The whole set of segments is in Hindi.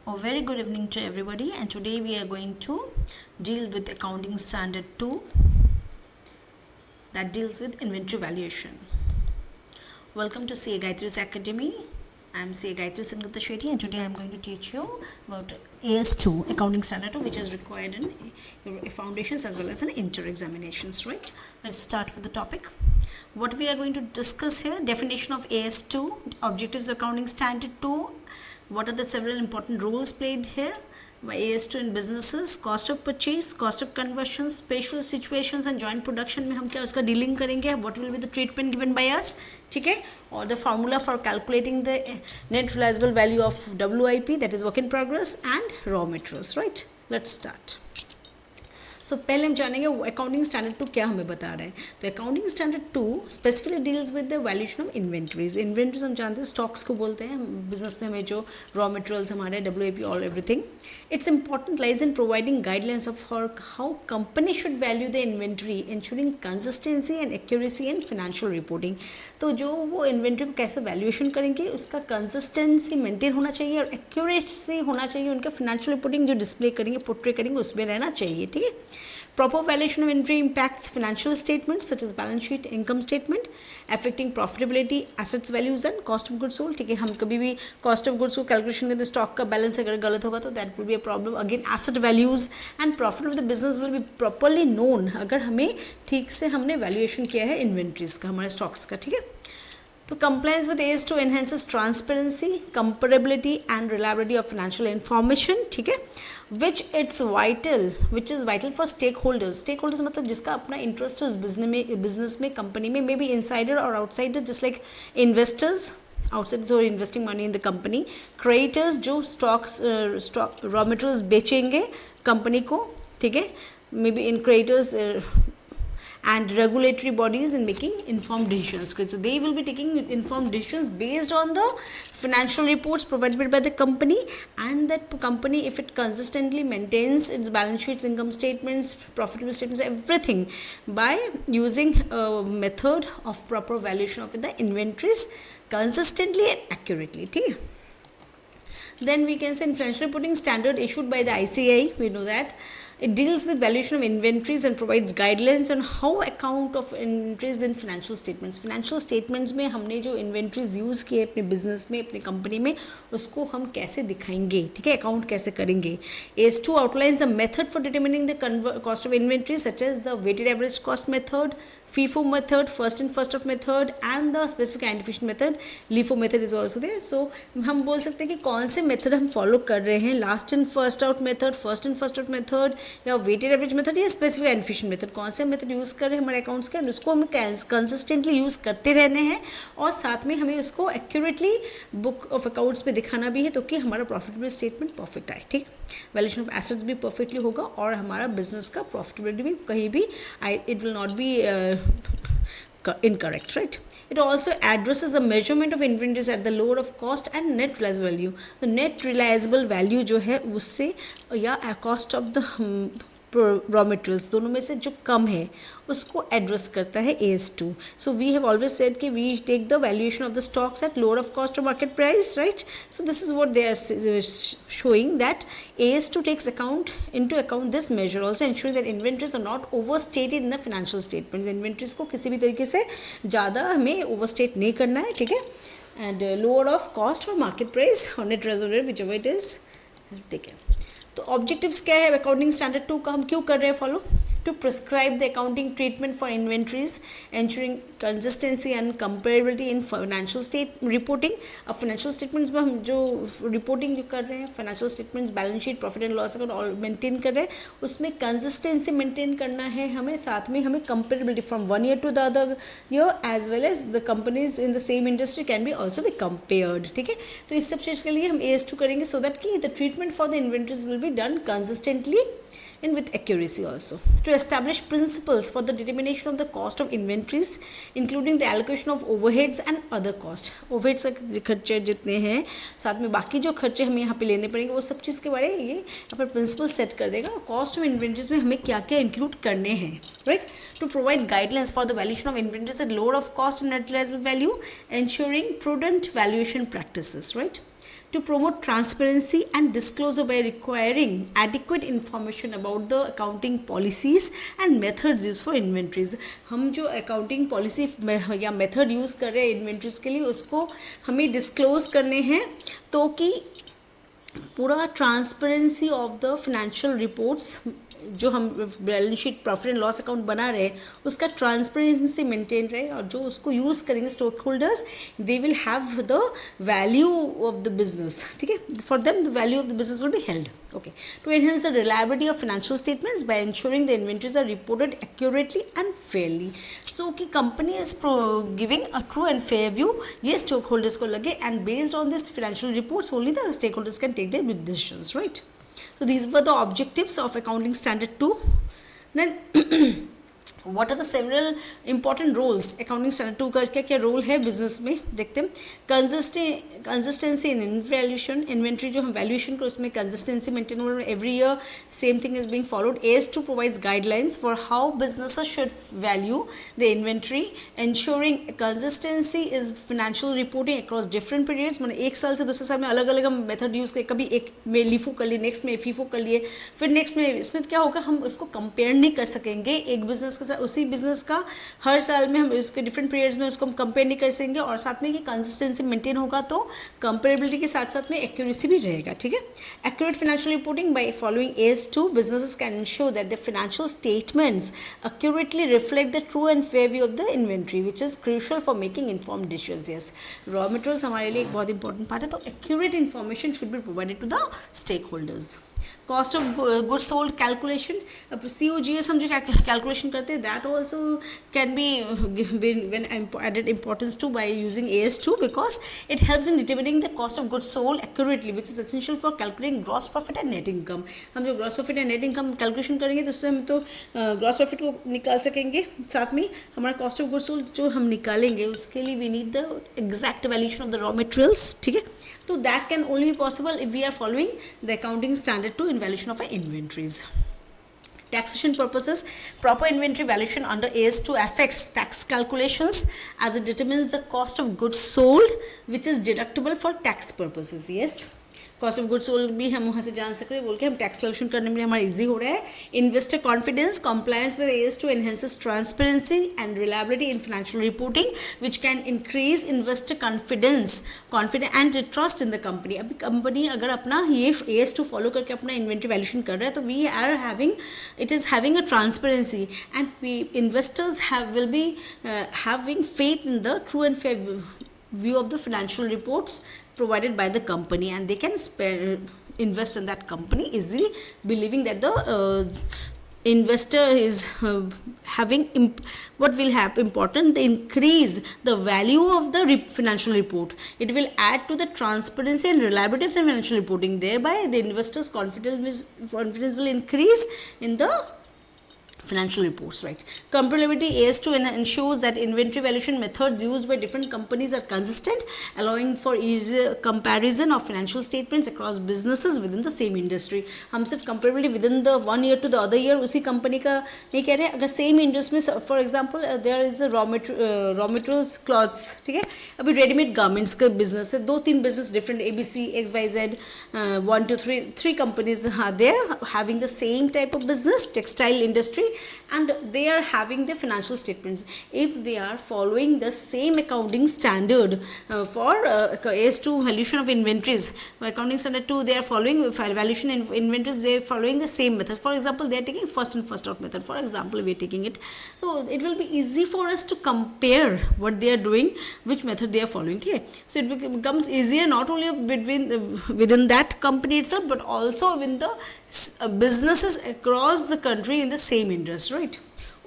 A very good evening to everybody, and today we are going to deal with accounting standard 2 that deals with inventory valuation. Welcome to CA Gayatri's Academy. I am CA Gayatri Sengupta Shetty, and today I am going to teach you about AS2 accounting standard 2, which is required in your foundations as well as in inter examinations, right? Let's start with the topic. What we are going to discuss here: definition of AS2, objectives accounting standard 2. What are the several important roles played here by AS2 in businesses, cost of purchase, cost of conversion, special situations and joint production में हम क्या उसका डीलिंग करेंगे, what will be the treatment given by us, ठीक है, और the formula for calculating the net realizable value of WIP, that is work in progress, and raw materials, right? Let's start. सो पहले हम जानेंगे अकाउंटिंग स्टैंडर्ड 2 क्या हमें बता रहा है. तो accounting standard 2 specifically deals with the valuation of inventories. Inventories हम जानते हैं स्टॉक्स को बोलते हैं बिजनेस में. हमें जो रॉ मटेरियल्स हमारे WIP all everything. It's important lies in providing guidelines of for how company should value the inventory, ensuring consistency and accuracy in financial reporting. तो जो वो इन्वेंट्री को कैसे वैल्यूएशन करेंगे, उसका कंसिस्टेंसी मेंटेन होना चाहिए और एक्यूरेसी होना चाहिए. उनका फाइनेंशियल रिपोर्टिंग जो डिस्प्ले करेंगे, पोर्ट्रे करेंगे, उसमें रहना चाहिए, ठीक है. Proper valuation of inventory impacts financial statements such as balance sheet, income statement, affecting profitability, assets values and cost of goods sold. ठीक है, हम कभी भी cost of goods को कैलकुलेशन करते, स्टॉक का बैलेंस अगर गलत होगा तो that will be a problem. Again, asset values and profit of the business will be properly known अगर हमें ठीक से हमने वैल्यूएशन किया है इन्वेंट्रीज का, हमारे स्टॉक्स का, ठीक है. तो compliance with AS2 enhances transparency, comparability and reliability of financial information, ठीक है, which is vital for stakeholders. Stakeholders मतलब जिसका अपना इंटरेस्ट है उस बिजनेस में कंपनी में, मे बी इनसाइडर और outsider, just like investors outsiders और investing money in the company, creditors जो स्टॉक रॉ मटेरियल्स बेचेंगे कंपनी को, ठीक है, may be in creditors and regulatory bodies in making informed decisions. So they will be taking informed decisions based on the financial reports provided by the company, and that company, if it consistently maintains its balance sheets, income statements, profitable statements, everything by using a method of proper valuation of the inventories consistently and accurately, ठीक है. Then we can say in financial reporting standard issued by the ICAI, we know that it deals with valuation of inventories and provides guidelines on how account of inventories in financial statements. Financial statements में हमने जो inventories यूज़ किए अपने बिजनेस में, अपने कंपनी में, उसको हम कैसे दिखाएंगे, ठीक है, अकाउंट कैसे करेंगे. AS2 outlines the method for determining the cost of inventory such as the weighted average cost method, FIFO method, first in first out method and the specific identification method. LIFO method is also there. So हम बोल सकते हैं कि कौन से मेथड हम फॉलो कर रहे हैं, last in first out method, first in first out method या वेटेड एवरेज मेथड या स्पेसिफिक आइडेंटिफिकेशन मेथड, कौन से मेथड यूज़ कर रहे हैं हमारे अकाउंट्स के, उसको हमें कंसिस्टेंटली यूज़ करते रहने हैं और साथ में हमें उसको एक्यूरेटली बुक ऑफ अकाउंट्स में दिखाना भी है, तो कि हमारा प्रॉफिटेबल स्टेटमेंट परफेक्ट आए, ठीक. वैल्यूएशन ऑफ एसेट्स भी परफेक्टली होगा और हमारा बिजनेस का प्रॉफिटेबिलिटी भी कहीं भी it will not B incorrect, right? It also addresses the measurement of inventories at the lower of cost and net realizable value. The net realizable value जो है उससे या cost of the raw materials दोनों में से जो कम है उसको एड्रेस करता है AS2. So we have always said कि we take the valuation of the stocks at lower of cost और market price, right. So this is what they are showing that AS2 takes into account this measure, also ensuring that inventories are not overstated in the financial statements. Inventories को किसी भी तरीके से ज़्यादा हमें overstate नहीं करना है, ठीक है, and lower of cost or market price or net reserve whichever it is taken. तो ऑब्जेक्टिव्स क्या है अकाउंटिंग स्टैंडर्ड 2 का, हम क्यों कर रहे हैं follow? To prescribe the accounting treatment for inventories, ensuring consistency and comparability in financial reporting. अब फाइनेंशियल स्टेटमेंट्स में हम जो रिपोर्टिंग जो कर रहे हैं, financial statements, balance sheet, profit and loss account all maintain कर रहे हैं, उसमें कंसिस्टेंसी मेंटेन करना है हमें, साथ में हमें comparability from one year to the other year as well as the companies in the same industry can be also be compared, ठीक है. तो इस सब चीज़ के लिए हम AS2 करेंगे सो दैट कि the treatment for the inventories will be done consistently and with accuracy also. To establish principles for the determination of the cost of inventories, including the allocation of overheads and other costs. overheads के खर्चे जितने हैं, साथ में बाकी जो खर्चे हमें यहाँ पे लेने पड़ेंगे, वो सब चीज़ के बारे में ये अपना प्रिंसिपल सेट कर देगा. कॉस्ट ऑफ इन्वेंट्रीज में हमें क्या क्या इंक्लूड करने हैं, right. To provide guidelines for the valuation of inventories at lower of cost and net reliable value, ensuring prudent valuation practices, right. to promote transparency and disclosure by requiring adequate information about the accounting policies and methods used for inventories. हम जो accounting policy या method use कर रहे हैं inventories के लिए उसको हमें disclose करने हैं तो कि पूरा transparency of the financial reports जो हम balance sheet profit and loss account बना रहे हैं उसका ट्रांसपेरेंसी मेंटेन रहे और जो उसको यूज़ करेंगे stock holders they will have the value of the business. ठीक है, for them the value of the business will be held. Okay, to enhance the reliability of financial statements by ensuring the inventories are reported accurately and fairly. So कि company is giving a true and fair view ये stockholders को लगे and based on this financial reports only the stakeholders can take their decisions, right? So these were the objectives of accounting standard 2. Then what are the several important roles accounting standard 2 का क्या रोल है बिजनेस में देखते हैं. कंसिस्टेंसी इन वैल्यूएशन इन्वेंट्री जो हम वैल्यूएशन को उसमें कंसिस्टेंसी मेंटेन हो रहा है every year same thing is being followed. AS2 provides guidelines for how businesses should value the inventory ensuring consistency is financial reporting across different periods. मैंने एक साल से दूसरे साल में अलग अलग हम मेथड यूज़ करें, कभी एक में लीफो कर लिए, नेक्स्ट में फीफो कर लिए, फिर नेक्स्ट में इसमें क्या होगा हम उसको कंपेयर नहीं कर सकेंगे एक बिजनेस के साथ. उसी बिजनेस का हर साल में हम उसके डिफरेंट पीरियड्स में उसको हम कंपेयर नहीं कर सकेंगे और साथ में कि कंसिस्टेंसी मेंटेन होगा तो कंपेरेबिलिटी के साथ साथ में एक्यूरेसी भी रहेगा. ठीक है, accurate financial reporting by following AS2 businesses can ensure that the financial statements accurately reflect the true and fair view of the inventory which is crucial for making informed decisions. Yes, raw materials हमारे लिए एक बहुत इंपॉर्टेंट पार्ट है तो accurate information should be provided to the stakeholders. Cost of goods sold calculation. अब COGS हम जो कैलकुलेशन करते हैं that also can be when added importance to by using AS2 because it helps in determining the cost of goods sold accurately which is essential for calculating gross profit and net income. हम जो gross profit and net income calculation करेंगे तो उससे हम तो gross profit को निकाल सकेंगे, साथ में हमारा cost of goods sold जो हम निकालेंगे उसके लिए we need the exact valuation of the raw materials. ठीक है, तो that can only be possible if we are following the accounting standard 2 in valuation of our inventories. Taxation purposes, proper inventory valuation under AS2 affects tax calculations as it determines the cost of goods sold which is deductible for tax purposes. Yes, cost of goods sold भी हम वहाँ से जान सक रहे हैं बोल के हम टैक्स कैलकुलेशन करने में हमारा इजी हो रहा है. Investor confidence compliance with AS2 enhances transparency and reliability in financial reporting which can increase investor confidence and trust in the company. अभी कंपनी अगर अपना ये AS2 फॉलो करके अपना इन्वेंट्री वैल्यूशन कर रहा है तो we are having it is having a transparency and investors will be having faith in the true and fair view of the financial reports provided by the company and they can invest in that company easily believing that the investor is having what will have important the increase the value of the financial report. It will add to the transparency and reliability of the financial reporting, thereby the investors confidence will increase in the financial reports, right? Comparability AS2 ensures that inventory valuation methods used by different companies are consistent, allowing for easy comparison of financial statements across businesses within the same industry. हम सिर्फ comparability within the one year to the other year उसी कंपनी का नहीं कह रहे हैं. अगर सेम इंडस्ट्री में for example there is raw materials clothes, ठीक है, अभी रेडीमेड गारमेंट्स का बिजनेस है, 2-3 business different ABC XYZ 1 2 3 companies are there having the same type of business textile industry and they are having the financial statements. If they are following the same accounting standard for AS2 valuation of inventories, accounting standard 2 they are following valuation in inventories, they are following the same method. For example, they are taking first in first out method, for example we are taking it, so it will be easy for us to compare what they are doing, which method they are following. Okay, so it becomes easier not only within that company itself but also within the businesses across the country in the same industry, right?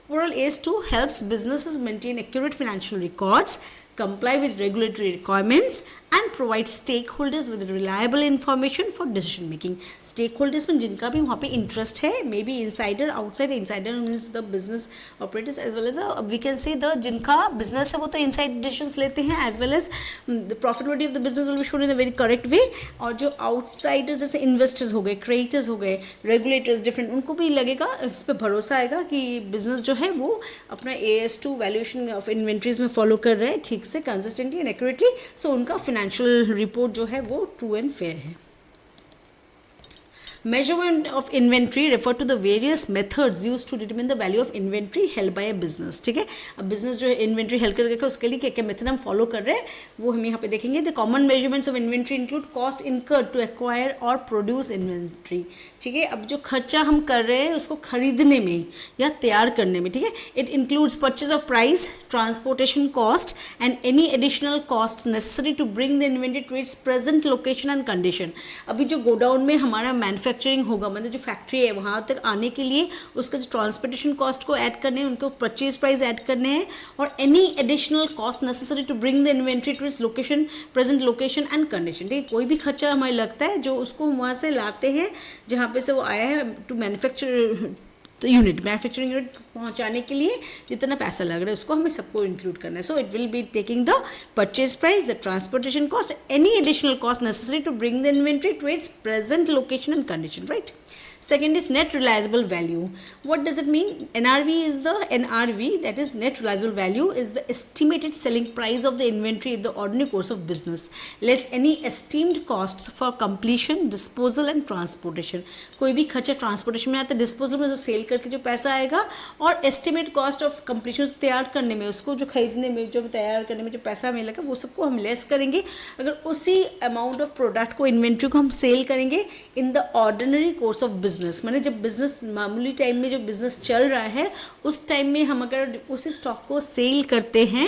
Overall, AS2 helps businesses maintain accurate financial records, comply with regulatory requirements and provide stakeholders with reliable information for decision making. Stakeholders में जिनका भी वहाँ पे interest है, maybe insider, outside insider means the business operators as well as we can say the जिनका business है वो तो inside decisions लेते हैं as well as the profitability of the business will be shown in a very correct way. और जो outsiders जैसे investors हो गए, creators हो गए, regulators different, उनको भी लगेगा, इस पर भरोसा आएगा कि business जो है वो अपना AS2 valuation of inventories में follow कर रहा है ठीक से consistently and accurately, so उनका फाइनेंशियल रिपोर्ट जो है वो ट्रू एंड फेयर है। Measurement of inventory refer to the various methods used to determine the value of inventory held by a business। ठीक है, अब बिजनेस जो है इन्वेंट्री हेल्ड करके रखा उसके लिए क्या क्या मेथड हम फॉलो कर रहे हैं वो हम यहाँ पे देखेंगे। The common measurements of inventory include cost incurred to acquire और प्रोड्यूस इन्वेंट्री। ठीक है, अब जो खर्चा हम कर रहे हैं उसको खरीदने में या तैयार करने में, ठीक है, it includes purchase of price, transportation cost and any additional cost necessary to bring the inventory to its present location and condition. अभी जो गोडाउन में हमारा मैन्युफैक्चरिंग होगा, मतलब जो फैक्ट्री है वहाँ तक आने के लिए उसका जो ट्रांसपोर्टेशन कॉस्ट को ऐड करने हैं, उनको परचेज प्राइस ऐड करने हैं, और any additional cost necessary to bring the inventory to its location present location and condition. ठीक है, कोई भी खर्चा हमें लगता है जो उसको वहाँ से लाते हैं जहाँ पे से वो आया है टू मैन्युफैक्चर तो मैन्युफैक्चरिंग यूनिट पहुंचाने के लिए जितना पैसा लग रहा है उसको हमें सबको इंक्लूड करना है। So it will be taking the purchase price, the transportation cost, any additional cost necessary to bring the inventory to its present location and condition, right. Second is net realizable value. What does it mean? NRV, that is net realizable value, is the estimated selling price of the inventory in the ordinary course of business less any esteemed costs for completion, disposal and transportation। कोई भी खर्चा ट्रांसपोर्टेशन में आता है, डिस्पोजल में जो सेल करके जो पैसा आएगा, और एस्टिमेट कॉस्ट ऑफ कंप्लीशन तैयार करने में, उसको जो खरीदने में जो तैयार करने में जो पैसा मिलेगा वो सबको हम लेस करेंगे। अगर उसी अमाउंट ऑफ प्रोडक्ट को, इन्वेंट्री को हम सेल करेंगे in the ordinary course of business, माने जब बिजनेस मामूली टाइम में जो बिजनेस चल रहा है उस टाइम में हम अगर उसी स्टॉक को सेल करते हैं,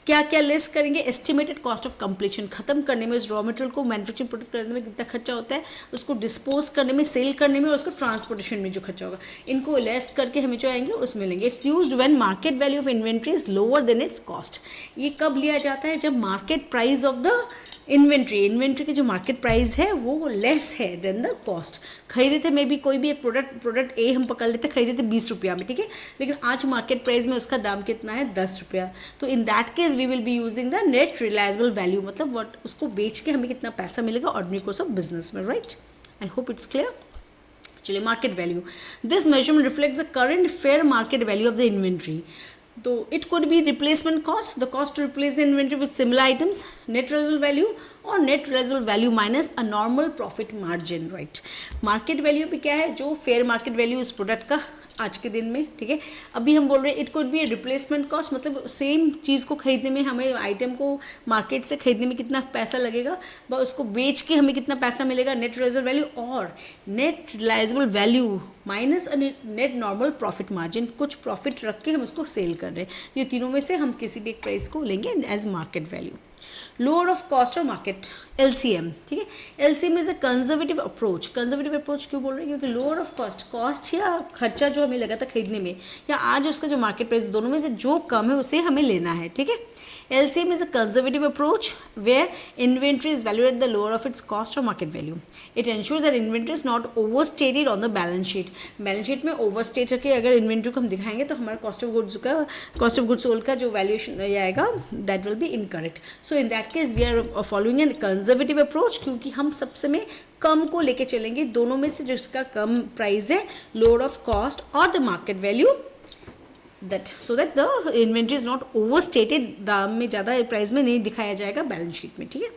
क्या क्या लेस करेंगे? एस्टिमेटेड कॉस्ट ऑफ कंप्लीशन, खत्म करने में, उस रॉ मटेरियल को मैन्युफैक्चरिंग प्रोडक्ट करने में कितना खर्चा होता है, उसको डिस्पोज करने में, सेल करने में, और उसको ट्रांसपोर्टेशन में जो खर्चा होगा, इनको लेस करके हमें जो आएंगे उसमें लेंगे। It's used when market value of inventory is lower than it's cost. ये कब लिया जाता है? जब market price of the inventory की जो मार्केट प्राइस है वो लेस है देन द कॉस्ट। खरीदे थे मे बी कोई भी एक प्रोडक्ट ए हम पकड़ लेते, खरीदे थे 20 रुपया में, ठीक है, लेकिन आज मार्केट प्राइस में उसका दाम कितना है? 10 रुपया। तो in that case we will be using the net reliable value, मतलब व्हाट उसको बेच के हमें कितना पैसा मिलेगा ऑर्डिनरी कोर्स ऑफ बिजनेस में, right. I hope it's clear. चलिए, market value, this measurement reflects the current fair market value of the inventory. तो it could be replacement cost, the cost to replace the inventory with similar items, net realizable value, और net realizable value minus a normal profit margin, right। market value पे क्या है? जो fair market value उस product का आज के दिन में, ठीक है। अभी हम बोल रहे हैं it could be replacement cost, मतलब सेम चीज़ को खरीदने में, हमें आइटम को मार्केट से खरीदने में कितना पैसा लगेगा, व उसको बेच के हमें कितना पैसा मिलेगा, नेट रिलायबल वैल्यू, और net reliable value minus net normal profit margin, कुछ प्रॉफिट रख के हम उसको सेल कर रहे हैं। ये तीनों में से हम किसी भी एक प्राइस को लेंगे as market value. Lower of cost और मार्केट, LCM, ठीक है। LCM is a conservative approach. Conservative approach क्यों बोल रहे हैं? क्योंकि लोअर ऑफ कॉस्ट या खर्चा जो हमें लगा था खरीदने में, या आज उसका जो मार्केट प्राइस, दोनों में से जो कम है उसे हमें लेना है, ठीक है। LCM is a conservative approach where inventory is valued at the lower of its cost or market value. It ensures that inventory is not overstated on the balance sheet. Balance sheet में overstate करके अगर inventory को हम दिखाएंगे तो हमारा cost of goods sold का जो valuation आएगा that will be incorrect. So in that case we are following a conservative approach, क्योंकि हम सबसे में कम को लेके चलेंगे, दोनों में से जिसका कम प्राइस है, lower of cost और the market value, that so that the inventory is not overstated, दाम में ज़्यादा प्राइस में नहीं दिखाया जाएगा बैलेंस शीट में, ठीक है।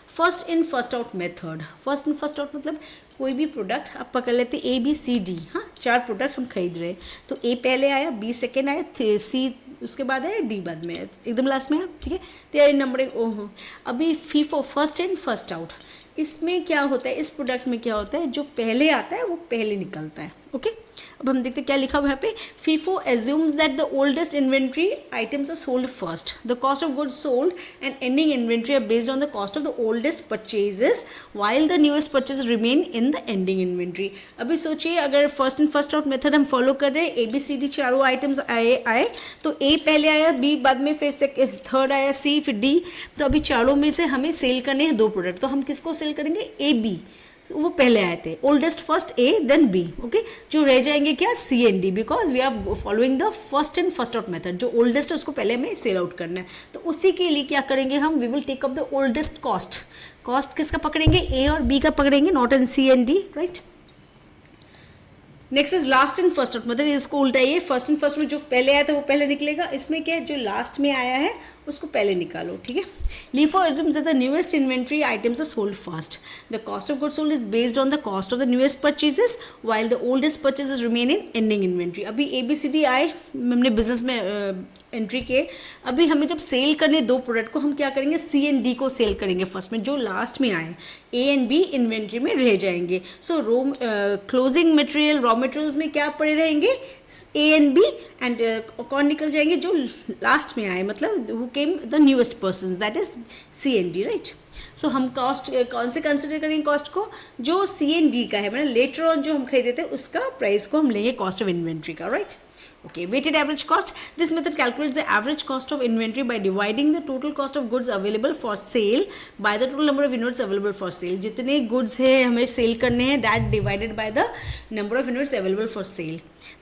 First in first out method, first in first out मतलब कोई भी प्रोडक्ट आप पकड़ लेते ABCD, हाँ, 4 प्रोडक्ट हम खरीद रहे हैं, तो A पहले आया, B सेकेंड आया, C उसके बाद आया, D बाद में आया, एकदम लास्ट में आया, ठीक है। तेरा नंबर ओहो। अभी FIFO, first in first out, इसमें क्या होता है, इस प्रोडक्ट में क्या होता है, जो पहले आता है वो पहले निकलता है, ओके। अब हम देखते हैं क्या लिखा हुआ है यहाँ पे। FIFO assumes that the oldest inventory items are sold first. The cost of goods sold and ending inventory are based on the cost of the oldest purchases, while the newest purchases remain in the ending inventory. अभी सोचिए अगर first in first out method हम फॉलो कर रहे हैं, ABCD चारों आइटम्स आए तो A पहले आया, B बाद में, फिर थर्ड आया C, फिर D, तो अभी चारों में से हमें सेल करने हैं 2 प्रोडक्ट, तो हम किसको सेल करेंगे? AB, वो पहले आए थे, oldest first A then B, okay. जो रह जाएंगे क्या? C and D, because we are following the first and first out method. जो ओल्डेस्ट है उसको पहले हमें सेल आउट करना है, तो उसी के लिए क्या करेंगे हम? We will take up the oldest cost किसका पकड़ेंगे? A और B का पकड़ेंगे, not in C and D, right. Next is last in first out, मतलब इसको उल्टाइए, फर्स्ट इन फर्स्ट में जो पहले आया था वो पहले निकलेगा, इसमें क्या है, जो लास्ट में आया है उसको पहले निकालो, ठीक है। LIFO assumes that the newest inventory items are sold first. The cost of goods sold is based on the cost of the newest purchases while the oldest purchases remain in ending inventory. अभी ABCD आए हमने बिजनेस में एंट्री के, अभी हमें जब सेल करने दो प्रोडक्ट को, हम क्या करेंगे, C एंड D को सेल करेंगे फर्स्ट में, जो लास्ट में आए A एंड B इन्वेंट्री में रह जाएंगे। सो क्लोजिंग मटेरियल रॉ मटेरियल्स में क्या पड़े रहेंगे, A एंड B एंड कौन निकल जाएंगे, जो लास्ट में आए, मतलब who came the newest person, that is C and D, right. So हम कॉस्ट कौन से कंसिडर करेंगे, कॉस्ट को जो C एंड D का है, मतलब लेटर ऑन जो हम खरीदे थे उसका प्राइस को हम लेंगे कॉस्ट ऑफ इन्वेंट्री का, right. Okay, weighted average cost. This method calculates the average cost of inventory by dividing the total cost of goods available for sale by the total number of units available for sale. जितने goods है हमें sale करने हैं, that divided by the number of units available for sale.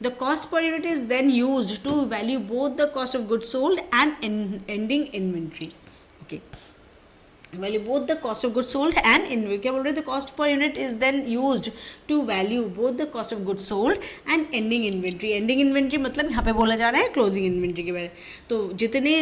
The cost per unit is then used to value both the cost of goods sold and ending inventory. Okay. Value both the cost of goods sold and inventory. क्या बोल रहे थे, cost per unit is then used to value both the cost of goods sold and ending inventory. Ending inventory मतलब यहाँ पे बोला जा रहा है closing inventory के बारे में। तो जितने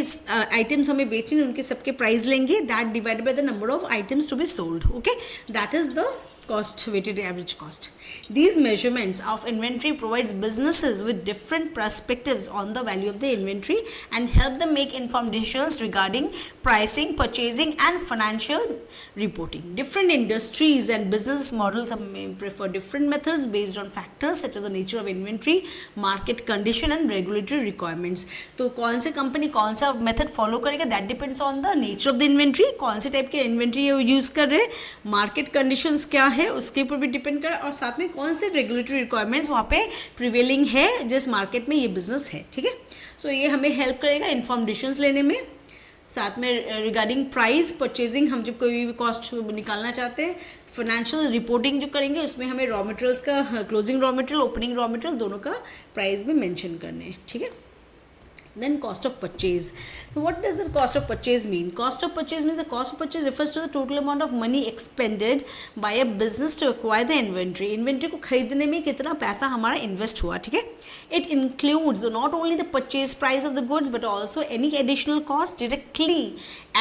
items हमें बेचने उनके सबके प्राइस लेंगे, that divided by the number of items to be sold. Okay, that is the cost, weighted average cost. These measurements of inventory provides businesses with different perspectives on the value of the inventory and help them make informed decisions regarding pricing, purchasing and financial reporting. Different industries and business models may prefer different methods based on factors such as the nature of inventory, market condition and regulatory requirements. तो कौन से कंपनी कौन सा मेथड फॉलो करेगा, that depends on the nature of the inventory, कौन से टाइप के इन्वेंट्री यूज़ कर रहे हैं, मार्केट कंडीशंस क्या है उसके ऊपर भी डिपेंड कर, और साथ में कौन से रेगुलेटरी रिक्वायरमेंट्स वहाँ पे प्रिवेलिंग है जिस मार्केट में ये बिजनेस है, ठीक है। सो ये हमें हेल्प करेगा इन्फॉर्म डिसीजंस लेने में। साथ में रिगार्डिंग प्राइस, परचेजिंग, हम जब कोई भी कॉस्ट निकालना चाहते हैं, फाइनेंशियल रिपोर्टिंग जो करेंगे उसमें हमें रॉ मटेरियल्स का, closing raw material, opening raw material दोनों का प्राइस भी मेंशन करने हैं, ठीक है। Then cost of purchase. So what does the cost of purchase mean? Cost of purchase means the cost of purchase refers to the total amount of money expended by a business to acquire the inventory. Inventory को खरीदने में कितना पैसा हमारा इन्वेस्ट हुआ, ठीक है। It includes not only the purchase price of the goods but also any additional cost directly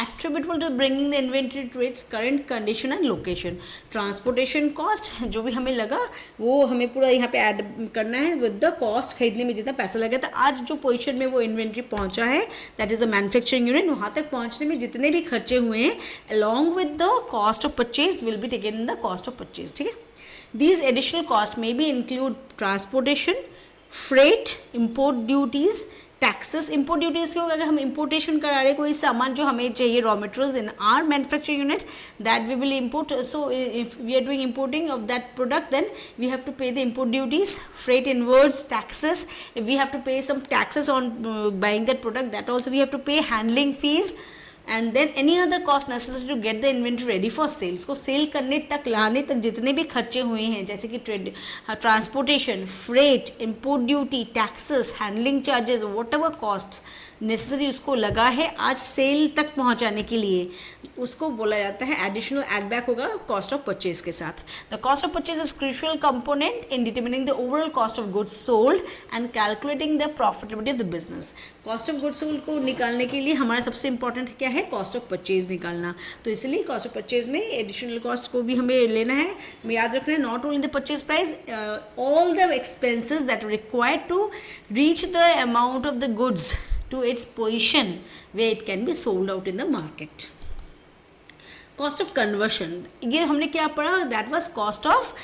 attributable to bringing the inventory to its current condition and location. Transportation cost जो भी हमें लगा वो हमें पूरा यहाँ पे ऐड करना है with the cost, खरीदने में जितना पैसा लगा था, आज जो पोजीशन में वो इन्वेंट्री पहुंचा है, that is a manufacturing unit, वहाँ तक पहुंचने में जितने भी खर्चे हुए हैं along with the cost of purchase will be taken in the cost of purchase, ठीक है। These additional cost may be include transportation, freight, import duties, taxes. Import duties के अगर हम इम्पोर्टेशन करा रहे कोई सामान जो हमें चाहिए raw materials in our manufacturing unit, that we will import, so if we are doing importing of that product then we have to pay the import duties, freight inwards, taxes, if we have to pay some taxes on buying that product, that also we have to pay, handling fees and then any other cost necessary to get the inventory ready for sale. उसको सेल करने तक, लाने तक जितने भी खर्चे हुए हैं जैसे कि transportation, freight, import duty, taxes, handling charges, what ever cost necessary उसको लगा है आज सेल तक पहुंचाने के लिए, उसको बोला जाता है एडिशनल एडबैक होगा कॉस्ट ऑफ परचेज के साथ। The cost of purchase is crucial component in determining the overall cost of goods sold and calculating the profitability of the business. Cost of goods sold को निकालने के लिए हमारा सबसे इंपॉर्टेंट क्या है, कॉस्ट ऑफ परचेज निकालना। तो इसलिए कॉस्ट ऑफ परचेज में एडिशनल कॉस्ट को भी हमें लेना है, हमें याद रखना है not only the purchase price, all the expenses that are required to reach the amount of the goods to its position where it can be sold out in the market. Cost of conversion, ये हमने क्या पढ़ा, that was cost of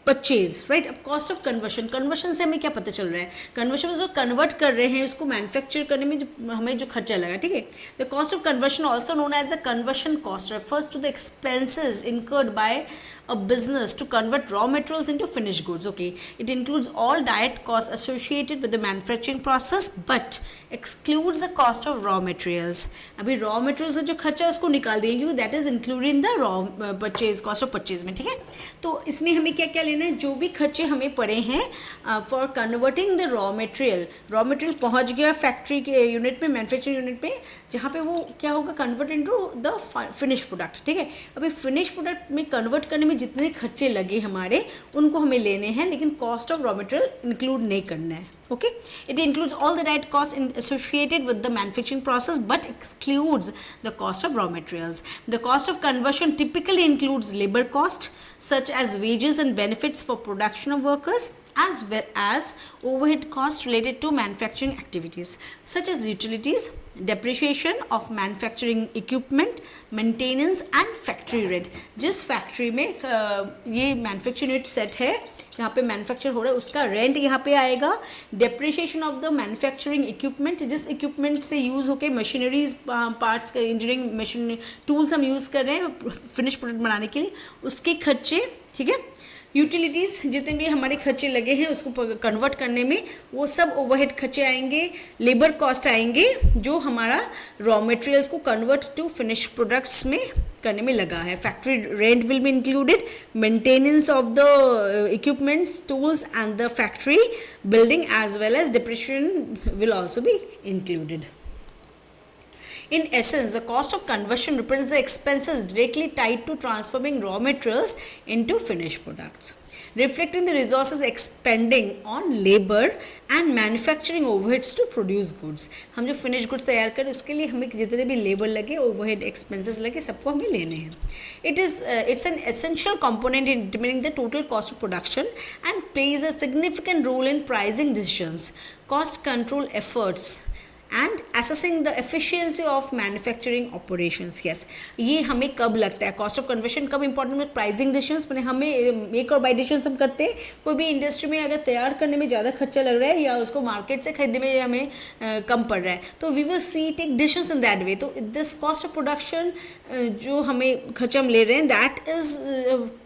purchase, right. अब कॉस्ट ऑफ कन्वर्शन, कन्वर्शन से हमें क्या पता चल रहा है, कन्वर्शन में जो कन्वर्ट कर रहे हैं उसको मैन्युफैक्चर करने में जो हमें जो खर्चा लगा, ठीक है। The cost of conversion also known as the conversion cost refers to the expenses incurred by a business to convert raw materials into finished goods. Okay, it includes all direct costs associated with the manufacturing process but excludes the cost of raw materials. अभी raw materials का जो खर्चा उसको निकाल देंगे क्योंकि that is included in the raw purchase, cost of purchase में, ठीक है। तो इसमें हमें क्या क्या लेना है, जो भी खर्चे हमें पड़े हैं for converting the raw material पहुंच गया फैक्ट्री के यूनिट में, मैन्युफैक्चरिंग यूनिट पे, जहाँ पे वो क्या होगा, convert into the finish product, ठीक है। अभी फिनिश प्रोडक्ट में कन्वर्ट करने में जितने खर्चे लगे हमारे उनको हमें लेने हैं, लेकिन cost of raw material include नहीं करना है, Okay, it includes all the direct costs associated with the manufacturing process but excludes the cost of raw materials. The cost of conversion typically includes labor cost such as wages and benefits for production of workers, as well as overhead costs related to manufacturing activities such as utilities, depreciation of manufacturing equipment, maintenance and factory rent. जिस फैक्ट्री में ये मैन्युफैक्चरिंग यूनिट सेट है, जहाँ पे मैन्युफैक्चर हो रहा है, उसका रेंट यहाँ पे आएगा, depreciation of the manufacturing equipment, जिस इक्विपमेंट से यूज़ होके मशीनरीज पार्ट्स का इंजीनियरिंग मशीन टूल्स हम यूज़ कर रहे हैं फिनिश प्रोडक्ट बनाने के लिए, उसके खर्चे, ठीक है। यूटिलिटीज़, जितने भी हमारे खर्चे लगे हैं उसको कन्वर्ट करने में, वो सब ओवरहेड खर्चे आएंगे, लेबर कॉस्ट आएंगे जो हमारा रॉ मटेरियल्स को कन्वर्ट टू फिनिश प्रोडक्ट्स में करने में लगा है। Factory rent will be included, maintenance of the equipments, tools and the factory building as well as depreciation will also be included. In essence, the cost of conversion represents the expenses directly tied to transforming raw materials into finished products, reflecting the resources expending on labor and manufacturing overheads to produce goods. हम जो finished goods तैयार करें उसके लिए हमें जितने भी labor लगे, overhead expenses लगे, सबको हमें लेने हैं. It's an essential component in determining the total cost of production and plays a significant role in pricing decisions, cost control efforts and assessing the efficiency of manufacturing operations. Yes, ये हमें कब लगता है, कॉस्ट ऑफ कन्वर्शन कब इंपॉर्टेंट है, प्राइसिंग डिसीजंस मैंने हमें मेक और बाय डिसीजंस हम करते हैं. कोई भी इंडस्ट्री में अगर तैयार करने में ज़्यादा खर्चा लग रहा है या उसको मार्केट से खरीदने में हमें कम पड़ रहा है, तो we will see take decisions in that way. तो दिस कॉस्ट ऑफ प्रोडक्शन जो हमें खर्चा हम ले रहे हैं, that is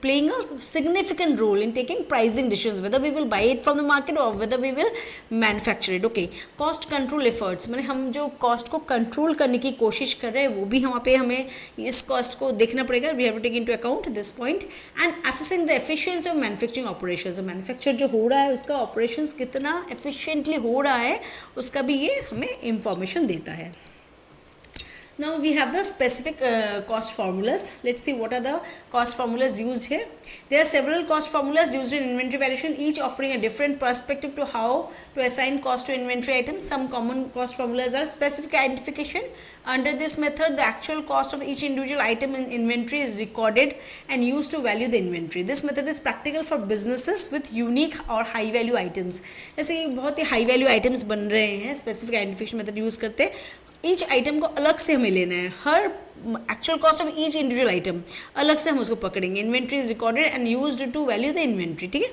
playing a significant role in taking pricing decisions, whether we will buy it from the market और whether we will manufacture it. Okay, cost control efforts, हम जो कॉस्ट को कंट्रोल करने की कोशिश कर रहे हैं वो भी वहाँ पे हमें इस कॉस्ट को देखना पड़ेगा. We have to take into account this point and assessing the efficiency of manufacturing operations. Manufacture जो हो रहा है उसका ऑपरेशंस कितना एफिशिएंटली हो रहा है उसका भी ये हमें इंफॉर्मेशन देता है. Now we have the specific cost formulas. Let's see what are the cost formulas used here. There are several cost formulas used in inventory valuation, each offering a different perspective to how to assign cost to inventory items. Some common cost formulas are specific identification. Under this method, the actual cost of each individual item in inventory is recorded and used to value the inventory. This method is practical for businesses with unique or high value items. जैसे बहुत ही high value items बन रहे हैं, specific identification method use करते हैं. ईच आइटम को अलग से हमें लेना है, हर actual cost of each individual item अलग से हम उसको पकड़ेंगे. Inventory is recorded and used to value the inventory. ठीक है,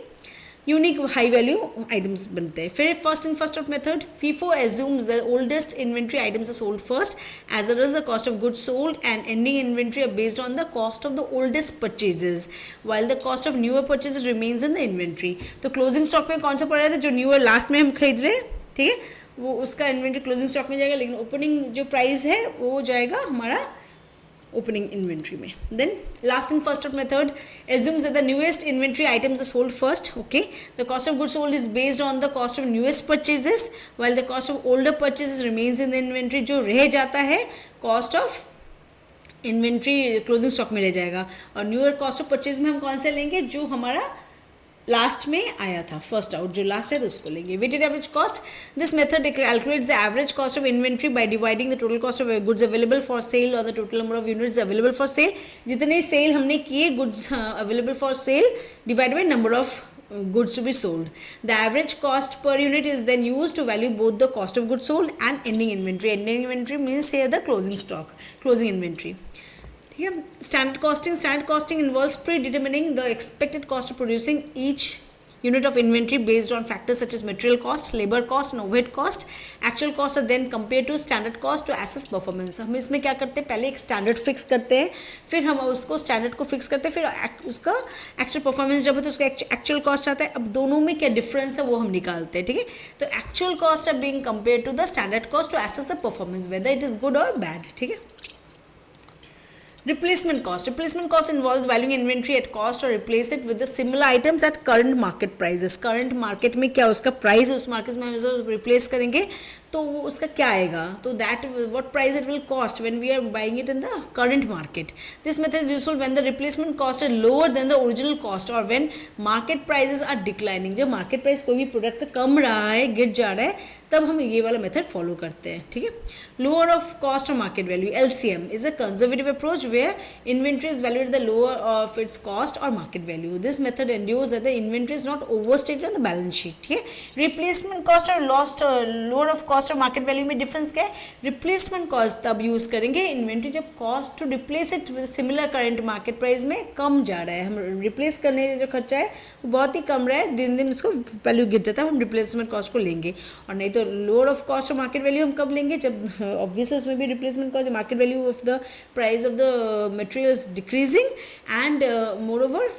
यूनिक हाई वैल्यू आइटम्स बनते हैं. फिर first in first out method, FIFO assumes the oldest inventory items are sold first, as well as the cost of goods sold and ending inventory are based on the cost of the oldest purchases, while the cost of newer purchases remains in the inventory. तो क्लोजिंग स्टॉक में कौन सा पड़ रहा था, जो न्यूअर लास्ट में हम खरीद रहे हैं, ठीक है, वो उसका इन्वेंट्री क्लोजिंग स्टॉक में जाएगा, लेकिन ओपनिंग जो प्राइस है वो जाएगा हमारा ओपनिंग इन्वेंट्री में. Then last and first out method assumes that the newest inventory items are sold first. Okay, the cost of goods sold is based on the cost of newest purchases, while the cost of older purchases remains in the inventory. जो रह जाता है cost of inventory closing stock में रह जाएगा. और न्यूअर कॉस्ट ऑफ परचेज में हम कौन से लेंगे, जो हमारा लास्ट में आया था, फर्स्ट आउट जो लास्ट है तो उसको लेंगे. Weighted average cost, this method calculates the average cost of inventory by dividing the total cost of goods available for sale और the total number of units available for sale. जितने सेल हमने किए goods available for sale divide by number of goods to be sold. The average cost per unit is then used to value both the cost of goods sold and ending inventory. Ending inventory means here the closing stock, closing inventory. ठीक है. Standard costing involves predetermining the expected cost of producing each unit of inventory based on factors such as material cost, labour cost and overhead cost. Actual cost are then compare to standard cost to assess performance. हम इसमें क्या करते हैं, पहले एक स्टैंडर्ड फिक्स करते हैं, फिर हम उसको स्टैंडर्ड को फिक्स करते हैं, फिर उसका एक्चुअल परफॉर्मेंस जब है तो उसका एक्चुअल कॉस्ट आता है. अब दोनों में क्या डिफरेंस है वो हम निकालते हैं. ठीक है, तो actual cost are being compare to the standard cost to assess the performance whether it is good और बैड. ठीक है. Replacement cost. Replacement cost involves valuing inventory at cost or replace it with the similar items at current market prices. Current market में क्या उसका प्राइस है, उस मार्केट में हम रिप्लेस करेंगे तो वो उसका क्या आएगा, तो that what price it will cost when we are buying it in the current market. This method is useful when the replacement cost are lower than the original cost और when market prices are declining. जब मार्केट प्राइस कोई भी प्रोडक्ट का कम रहा है, गिर जा रहा है, तब हम ये वाला मेथड फॉलो करते हैं. ठीक है. लोअर ऑफ कॉस्ट और market value LCM is a conservative approach where inventory is valued the lower of its cost और market value. This method ensures that the inventory is not overstated on the balance sheet. ठीक है. रिप्लेसमेंट कॉस्ट और लॉस्ट लोअर ऑफ कॉस्ट और मार्केट वैल्यू में डिफरेंस क्या है? रिप्लेसमेंट कॉस्ट तब यूज करेंगे इन्वेंट्री जब cost to replace it with similar current market price में कम जा रहा है. हम रिप्लेस करने का जो खर्चा है वो बहुत ही कम रहा है, दिन दिन उसको वैल्यू गिरता था, हम रिप्लेसमेंट कॉस्ट को लेंगे. और नहीं तो लोअर ऑफ कॉस्ट और मार्केट वैल्यू हम कब लेंगे? जब ऑब्वियसली उसमें भी replacement cost market value of the price of the materials decreasing and moreover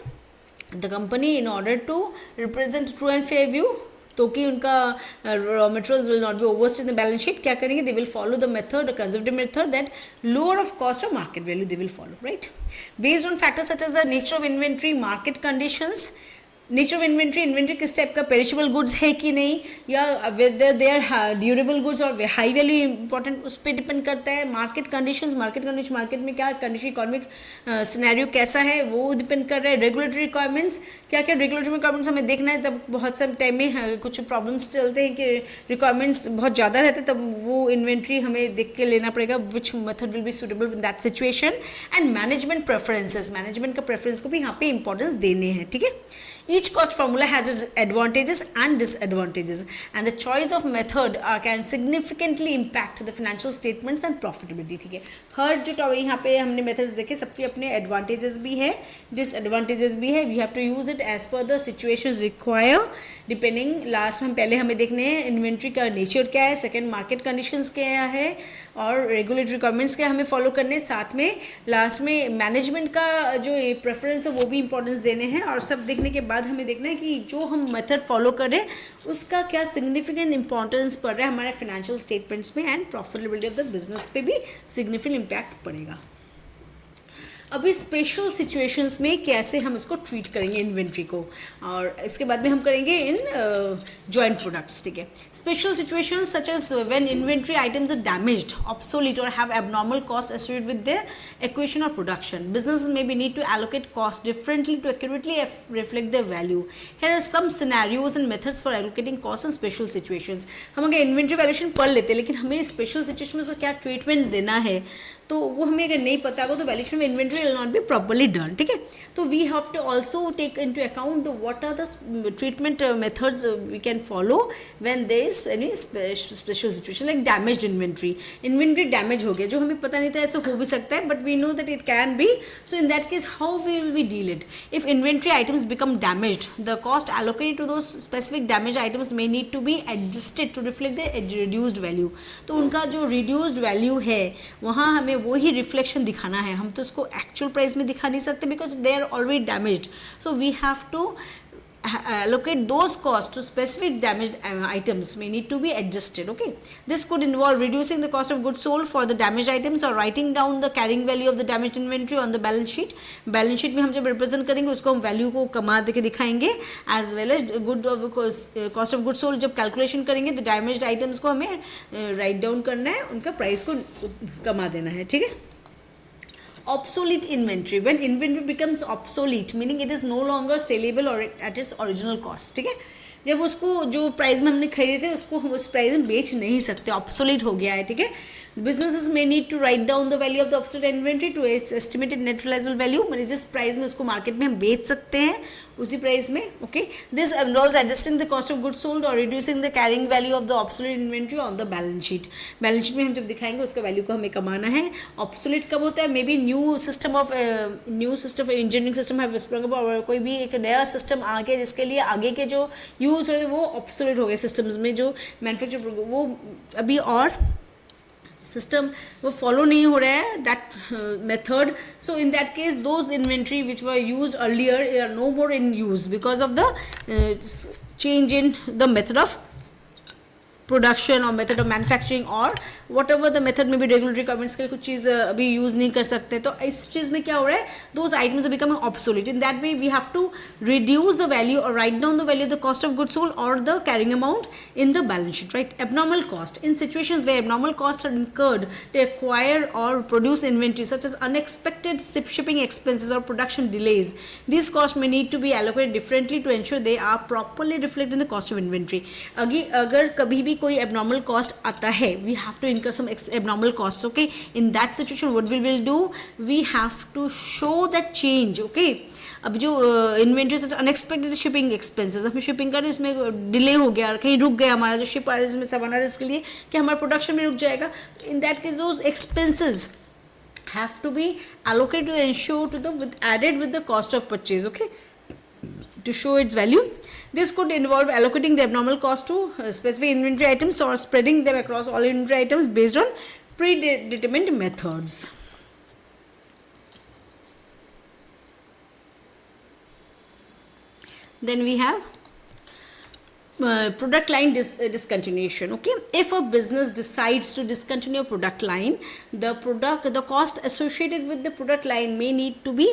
the company in order to represent true and fair view, तो कि उनका raw materials will not be overstated in the balance sheet, क्या करेंगे? They will follow the method, conservative method that lower of cost और market value they will follow. Right. Based on factors such as the nature of inventory, market conditions. Nature of inventory किस टाइप का पेरिशेबल गुड्स है कि नहीं, या whether they are durable goods और हाई वैल्यू इंपॉर्टेंट, उस पर डिपेंड करता है. मार्केट कंडीशन मार्केट में क्या कंडीशन, इकोनॉमिक सिनेरियो कैसा है वो डिपेंड कर रहा है. रेगुलेटरी रिक्वायरमेंट्स, क्या क्या रेगुलेटरी रिक्वायरमेंट्स हमें देखना है. तब बहुत सारे टाइम में कुछ प्रॉब्लम्स चलते हैं कि रिक्वायरमेंट्स बहुत ज़्यादा रहते हैं, तब वो इन्वेंट्री हमें देख के लेना पड़ेगा which method will be suitable in that situation. And management preferences, management का प्रेफरेंस को भी यहाँ पे इंपॉर्टेंस देने हैं. ठीक है. Each cost formula has its advantages and disadvantages, and the choice of method can significantly impact the financial statements and profitability. ठीक है. हर जो यहाँ पे हमने मेथड्स देखे सबके अपने एडवांटेजेस भी है, डिसएडवांटेजेस भी है. We have to use it as per the situations require depending. Last में पहले हमें देखने हैं इन्वेंट्री का नेचर क्या है, सेकंड मार्केट कंडीशंस क्या है, और रेगुलेटरी रिक्वायरमेंट्स क्या हमें फॉलो करने, साथ में लास्ट में मैनेजमेंट का जो प्रेफरेंस है वो भी इंपॉर्टेंस देने हैं. और सब देखने के बाद हमें देखना है कि जो हम मेथड फॉलो करें उसका क्या सिग्निफिकेंट इंपॉर्टेंस पड़ रहा है हमारे फाइनेंशियल स्टेटमेंट्स में, and profitability of the business पे भी सिग्निफिकेंट इम्पैक्ट पड़ेगा. अभी स्पेशल सिचुएशंस में कैसे हम इसको ट्रीट करेंगे इन्वेंट्री को, और इसके बाद में हम करेंगे इन जॉइंट प्रोडक्ट्स. ठीक है. Special situations such as when inventory items are damaged, obsolete और have abnormal cost associated with their acquisition और प्रोडक्शन. बिजनेस में we need to allocate cost differently to accurately reflect their value. Here are some scenarios and methods for allocating cost in special situations. हम अगर इन्वेंट्री वैल्यूएशन पढ़ लेते हैं, लेकिन हमें स्पेशल सिचुएशन में उसको क्या ट्रीटमेंट देना है तो वो हमें अगर नहीं पता होगा तो वैल्यूएशन में inventory will not be properly done. ठीक है. तो we have to also take into account the what are the treatment methods we can follow when there is any special situation like damaged inventory. Inventory damage हो गया, जो हमें पता नहीं था ऐसा हो भी सकता है, but we know that it can be. So in that case how we will we deal it? If inventory items become damaged, the cost allocated to those specific damage items may need to be adjusted to reflect the reduced value. तो उनका जो रिड्यूस्ड वैल्यू है वहाँ हमें वो ही रिफ्लेक्शन दिखाना है. हम तो उसको एक्चुअल प्राइस में दिखा नहीं सकते because they are already damaged. So we have to allocate those costs to specific damaged items may need to be adjusted. Okay, this could involve reducing the cost of goods sold for the damaged items or writing down the carrying value of the damaged inventory on the balance sheet. Balance sheet में हम जब represent करेंगे उसको हम value को कमा दे के दिखाएंगे, as well as good of cost of goods sold जब calculation करेंगे तो damaged items को हमें write down करना है, उनका price को कमा देना है. ठीक है. Obsolete inventory, when inventory becomes obsolete meaning it is no longer saleable or at its original cost. ठीक है. जब उसको जो प्राइस में हमने खरीदे थे उसको हम उस प्राइस में बेच नहीं सकते, ऑब्सोलीट हो गया है. ठीक है. Businesses may need to write down the value of the obsolete inventory to its estimated net realizable value. मतलब जिस प्राइस में उसको मार्केट में हम बेच सकते हैं उसी प्राइस में. Okay. This involves adjusting the cost of goods sold or reducing the carrying value of the obsolete inventory on the balance sheet. Balance sheet में हम जब दिखाएंगे उसका वैल्यू को हमें कमाना है. ऑब्सोलीट कब होता है? May B new system of engineering system है स्प्रंग अप, और कोई भी एक नया सिस्टम आ गया जिसके लिए आगे के जो यूज़ होते वो ऑब्सोलीट हो गए. सिस्टम्स में जो मैन्युफैक्चर वो अभी और सिस्टम वो फॉलो नहीं हो रहा है that method. So in that case those inventory which were used earlier are no more in use because of the change in the method of production और मेथड ऑफ मैन्युफैक्चरिंग और वट एवर द मेथड में भी रेगुलेटरी रिक्वायरमेंट्स के कुछ चीज़ अभी यूज़ नहीं कर सकते, तो इस चीज़ में क्या हो रहा है, those items are becoming obsolete. In that way we have to reduce the value और write down the value the cost of goods sold और the carrying amount in the balance sheet, right? Abnormal cost. In situations where abnormal costs are incurred to acquire or produce inventory, such as unexpected shipping expenses or production delays, these costs may need to be allocated differently to ensure they are properly reflected in the cost of inventory. अगर कभी भी कोई abnormal cost आता है, we have to incur some abnormal costs, okay? In that situation, what we will do? We have to show that change, okay? अब जो इन्वेंट्री से अनएक्सपेक्टेड शिपिंग एक्सपेंसेस, हम शिपिंग कर रहे हैं, इसमें डिले हो गया, कहीं रुक गया हमारा जो शिप आ रहा है इसमें सामान आ रहा है, इसके लिए कि हमारा प्रोडक्शन में रुक जाएगा. In that case those expenses have to be allocated to ensure to the added with the cost of purchase, okay, to show its value. This could involve allocating the abnormal cost to specific inventory items or spreading them across all inventory items based on predetermined methods. Then we have product line discontinuation, okay? If a business decides to discontinue a product line, the cost associated with the product line may need to be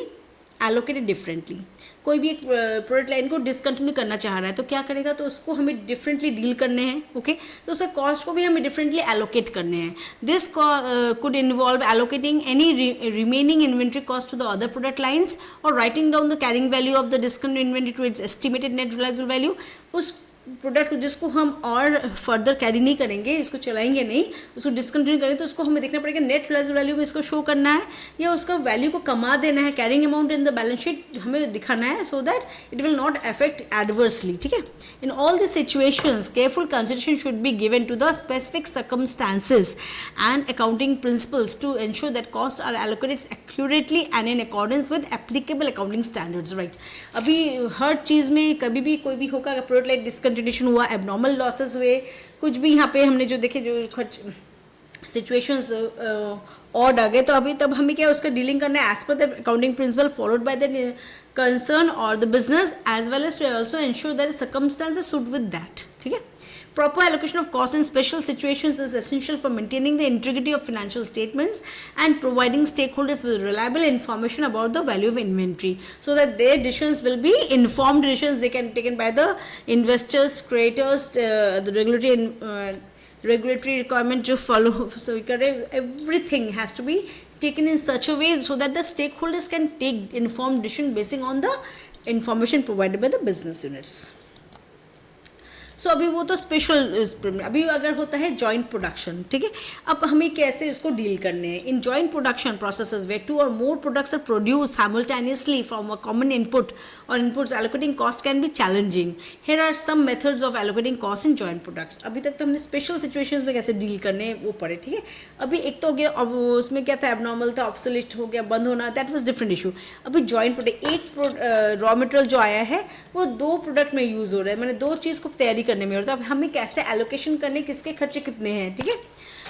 allocated differently. कोई भी एक प्रोडक्ट लाइन को डिसकंटिन्यू करना चाह रहा है तो क्या करेगा, तो उसको हमें डिफरेंटली डील करने हैं, ओके, तो उसका कॉस्ट को भी हमें डिफरेंटली एलोकेट करने हैं. This could involve allocating any remaining inventory cost to the other product lines और writing down the carrying value of the discontinued inventory to its estimated net realisable value. उस प्रोडक्ट को जिसको हम और फर्दर कैरी नहीं करेंगे, इसको चलाएंगे नहीं, उसको डिसकंटिन्यू करें, तो उसको हमें देखना पड़ेगा नेट रियलाइजेबल वैल्यू में इसको शो करना है या उसका वैल्यू को कमा देना है, carrying amount in the balance sheet हमें दिखाना है, so that it will not affect adversely, ठीक है. In all this situations careful consideration should be given to the specific circumstances and accounting principles to ensure that cost are allocated accurately and in accordance with applicable accounting standards, right. अभी हर चीज़ में कभी भी कोई भी होगा, अगर प्रोडक्ट लाइन डिसकंटिन्यूएशन हुआ, एबनॉर्मल लॉसेस हुए, कुछ भी यहाँ पे हमने जो देखे जो सिचुएशंस ऑड आ गए, तो अभी तब हमें क्या उसका डीलिंग करना है as per the accounting principle followed by the concern और the business as well as to also ensure that circumstances suit with that, ठीक है. Proper allocation of costs in special situations is essential for maintaining the integrity of financial statements and providing stakeholders with reliable information about the value of inventory, so that their decisions will be informed decisions. They can be taken by the investors, creators, the regulatory requirement to follow. So everything has to be taken in such a way so that the stakeholders can take informed decision basing on the information provided by the business units. सो अभी वो तो स्पेशल, अभी अगर होता है जॉइंट प्रोडक्शन, ठीक है, अब हमें कैसे इसको डील करने हैं. In joint production processes where two और more products are produce simultaneously from a common input और inputs allocating cost can be challenging. Here are some methods of allocating cost in joint products. अभी तक तो हमने स्पेशल सिचुएशंस में कैसे डील करने हैं वो पढ़े, ठीक है. अभी एक तो हो गया, अब उसमें क्या था, एबनॉर्मल था, ऑब्सोलीट हो गया, बंद होना, दैट वाज डिफरेंट इशू. अभी जॉइंट प्रोडक्ट, एक रॉ मटेरियल जो आया है वो दो प्रोडक्ट में यूज़ हो रहा है, मैंने दो चीज़ को तैयारी करने में होता है. अब हमें कैसे एलोकेशन करने, किसके खर्चे कितने हैं, ठीक है.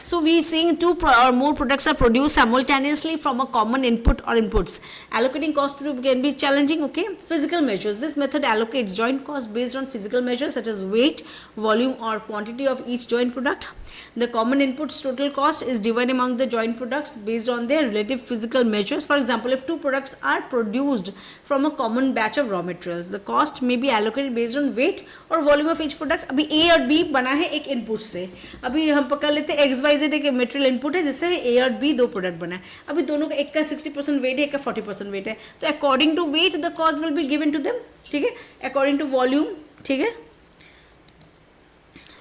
So we seeing two or more products are produced simultaneously from a common input or inputs. Allocating cost can be challenging, okay. Physical measures. This method allocates joint cost based on physical measures such as weight, volume or quantity of each joint product. The common inputs total cost is divided among the joint products based on their relative physical measures. For example, if two products are produced from a common batch of raw materials, the cost may be allocated based on weight or volume of each product. अभी A और B बना है एक इनपुट से. अभी हम पकड़ लेते हैं XYZ एक मटेरियल इनपुट है जिससे A और B दो प्रोडक्ट बना है. अभी दोनों का एक का 60% वेट है, एक का 40% वेट है, तो according to weight the cost will be given to them, ठीक है, अकॉर्डिंग टू वॉल्यूम, ठीक है.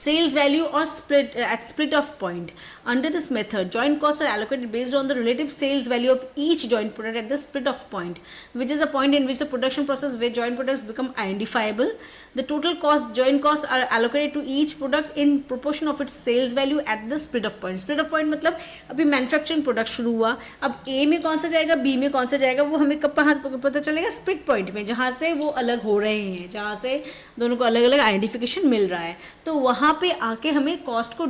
Sales value or at split off point. Under this method, joint costs are allocated based on the relative sales value of each joint product at the split off point, which is a point in which the production process where joint products become identifiable. The total joint costs are allocated to each product in proportion of its sales value at the split off point. Split off point मतलब अभी मैन्युफैक्चरिंग प्रोडक्ट शुरू हुआ, अब A में कौन सा जाएगा, B में कौन सा जाएगा, वो हमें कब पता चलेगा, स्प्लिट पॉइंट में, जहाँ से वो अलग हो रहे हैं, जहाँ से दोनों को अलग अलग आइडेंटिफिकेशन मिल रहा है, तो वहाँ यहाँ पे आके हमें कॉस्ट को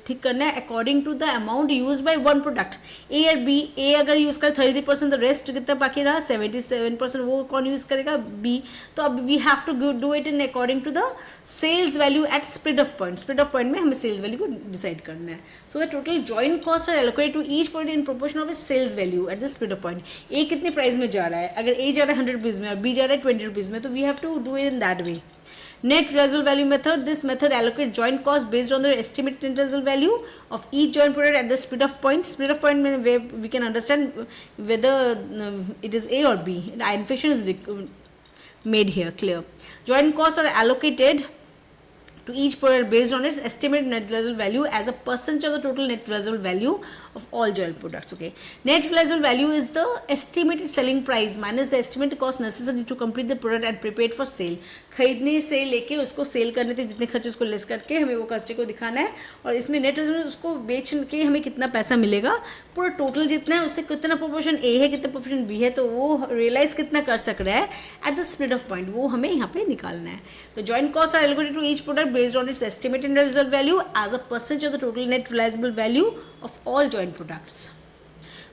ठीक करना है according to the amount use by one product, A और बी। ए अगर यूज़ कर 33%, तो रेस्ट कितना बाकी रहा 77%, वो कौन यूज़ करेगा, बी। तो अब we have to do it in according to the sales value at split of point. Split of point में हमें सेल्स वैल्यू को डिसाइड करना है। So the total joint cost are allocated to each point in proportion of its sales value at the split of point. A कितने प्राइस में जा रहा है, अगर ए जा रहा है 100 रुपीज़ में और बी जा रहा है 20 रुपीज़ में, तो we have to do it in that way. Net residual value method. This method allocates joint cost based on the estimated net residual value of each joint product at the split of point. Split of point means where we can understand whether it is A or B. Identification is made here clear. Joint costs are allocated to each product based on its estimated net residual value as a percentage of the total net residual value of all joint products. Okay, net residual value is the estimated selling price minus the estimated cost necessary to complete the product and prepared for sale. खरीदने से लेके उसको सेल करने तक जितने खर्चे उसको लेस करके हमें वो कस्टमर को दिखाना है, और इसमें नेट रेजिडुअल उसको बेच के हमें कितना पैसा मिलेगा, पूरा टोटल जितना है उससे कितना प्रोपोर्शन ए है कितना प्रोपोर्शन बी है, तो वो रियलाइज कितना कर सक रहा है at the split of point, वो हमें यहाँ पे निकालना है। तो joint cost are allocated to each product based on its estimated net result value as a percentage of the total net realizable value of all joint products.